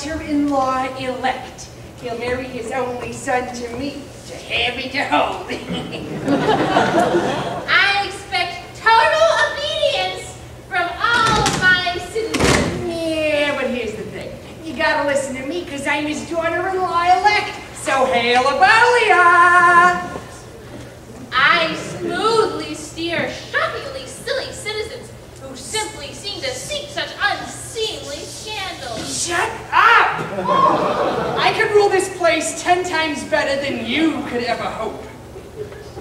daughter-in-law elect. He'll marry his only son to me, to have it to hold. I expect total obedience from all my citizens. Yeah, but here's the thing. You gotta listen to me, because I'm his daughter-in-law elect. So hail Abolia! I smoothly steer shockingly silly citizens who simply seem to seek such unseemly scandal. Shut up! I could rule this place 10 times better than you could ever hope.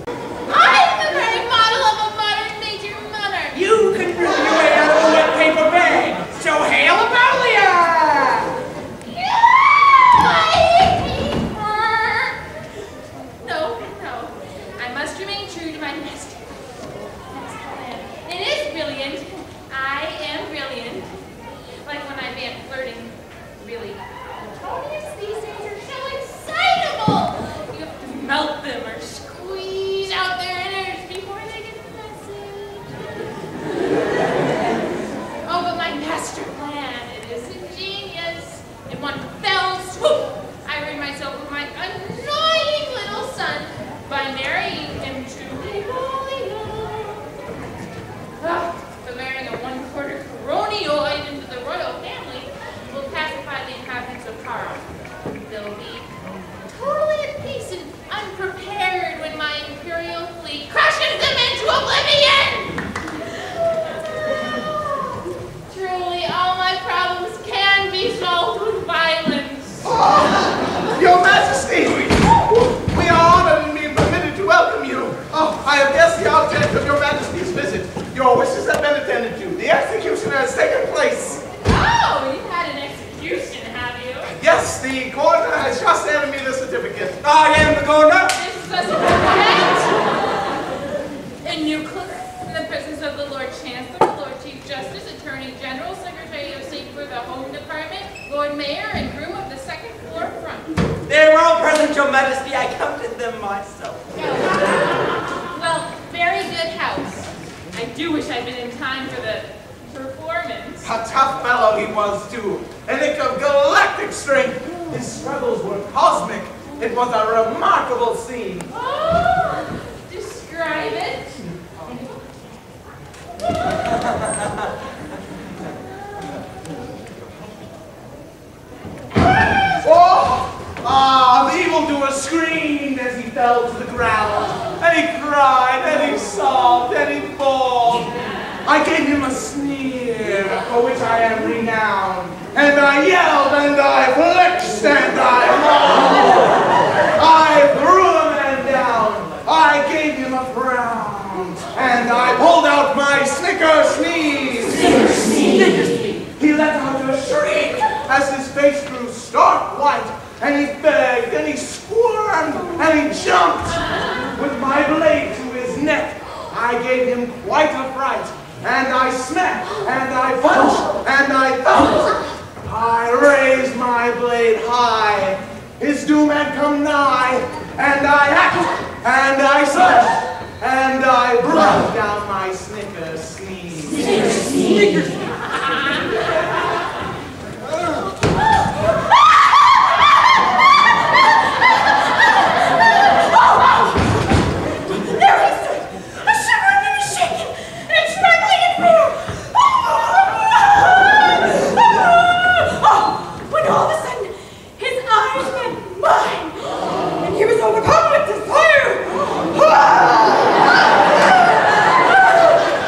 I'm the very model of a modern major monarch. You can rule your way out of a wet paper bag. So hail Abolia! No, I must remain true to my master. It is brilliant. I am brilliant. Like when I began flirting, really. Plutonians these days are so excitable. You have to melt them or squeeze out their innards before they get the message. Oh, but my master plan, it is ingenious. In one fell swoop, I rid myself of my annoying little son by marrying him to Mikado. But marrying a one-quarter colonioid into the royal family will pacify the inhabitants of Kara. They'll be totally at peace and unprepared when my imperial fleet crushes them into oblivion! Truly, all my problems can be solved with violence. Oh, Your Majesty! We are honored in being permitted to welcome you. Oh, I have guessed the object of Your Majesty's visit. Your wishes have been attended to. The execution has taken place. Oh, you've had an execution, have you? Yes, the coroner has just handed me the certificate. I am the coroner. This is a certificate. In Euclid, in the presence of the Lord Chancellor, Lord Chief Justice, Attorney General, Secretary of State for the Home Department, Lord Mayor, and groom of the second floor front. They were all present, Your Majesty. I counted them myself. Well, very good house. I do wish I'd been in time for the performance. A tough fellow he was, too. An ache of galactic strength. His struggles were cosmic. It was a remarkable scene. Oh, describe it. The evildoer screamed as he fell to the ground, and he cried, and he sobbed, and he bawled. I gave him a sneer, for which I am renowned, and I yelled, and I flexed, and I mauled. I threw the man down, I gave him a frown, and I pulled out my sneeze. He let out a shriek as his face grew stark white, and he begged, and he squirmed, and he jumped. With my blade to his neck, I gave him quite a fright, and I smacked, and I punched, and I thumped. I raised my blade high, his doom had come nigh, and I hacked, and I slashed, and I brought down my Snickers sneeze. Snickers.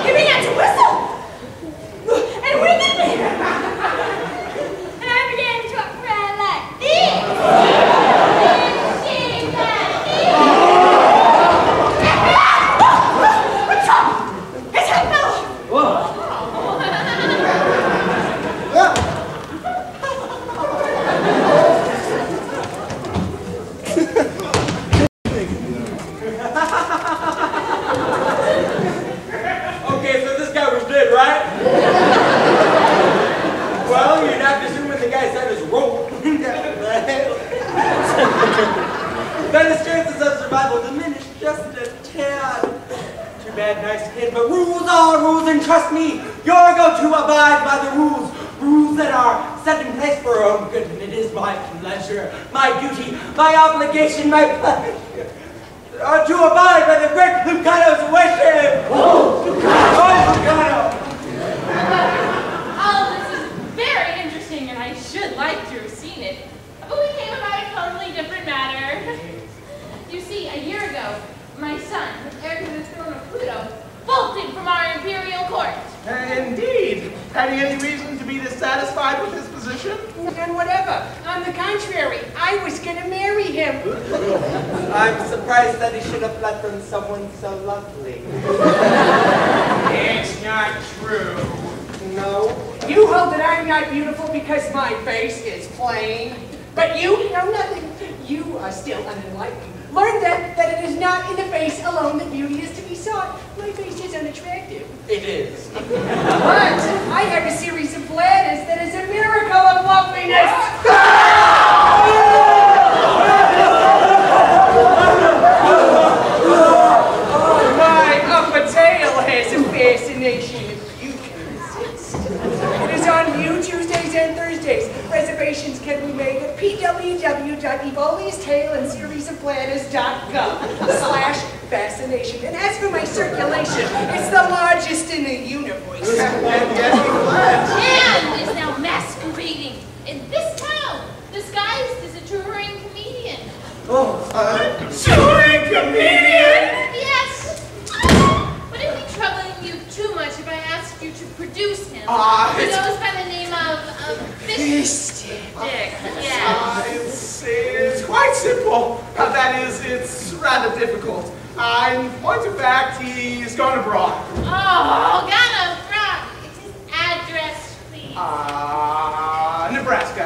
He began to whistle. Then his chances of survival diminish just a tad. Too bad, nice kid, but rules are rules, and trust me, you're going to abide by the rules. Rules that are set in place for her own good, and it is my pleasure, my duty, my obligation, my pleasure, to abide by the great Plukato's wishes! Oh, Mikado! Oh, this is very interesting, and I should like to have seen it. But we came about a totally different matter. You see, a year ago, my son, heir to the throne of Pluto, bolted from our imperial court. Indeed. Had he any reason to be dissatisfied with his position? None whatever. On the contrary, I was going to marry him. I'm surprised that he should have fled from someone so lovely. It's not true. No? You hold that I'm not beautiful because my face is plain. But you know nothing. You are still unenlightened. Learn that it is not in the face alone that beauty is to be sought. My face is unattractive. It is. But I have a series of bladders that is a miracle of loveliness. My upper tail has a fascination you can resist. It is on view Tuesdays and Thursdays. Reservations can be made at www.eboliestailandseriesoffbladders.gov/fascination. And as for my circulation, it's the largest in the universe. And is now masquerading in this town, disguised as a touring comedian. Touring comedian? Yes. Would it be troubling you too much if I asked you to produce him? He goes by the name of Fish Dick. Yeah. It's quite simple. That is, it's rather difficult. In point of fact, he's gone abroad. Oh, got a frog. It's his address, please. Nebraska.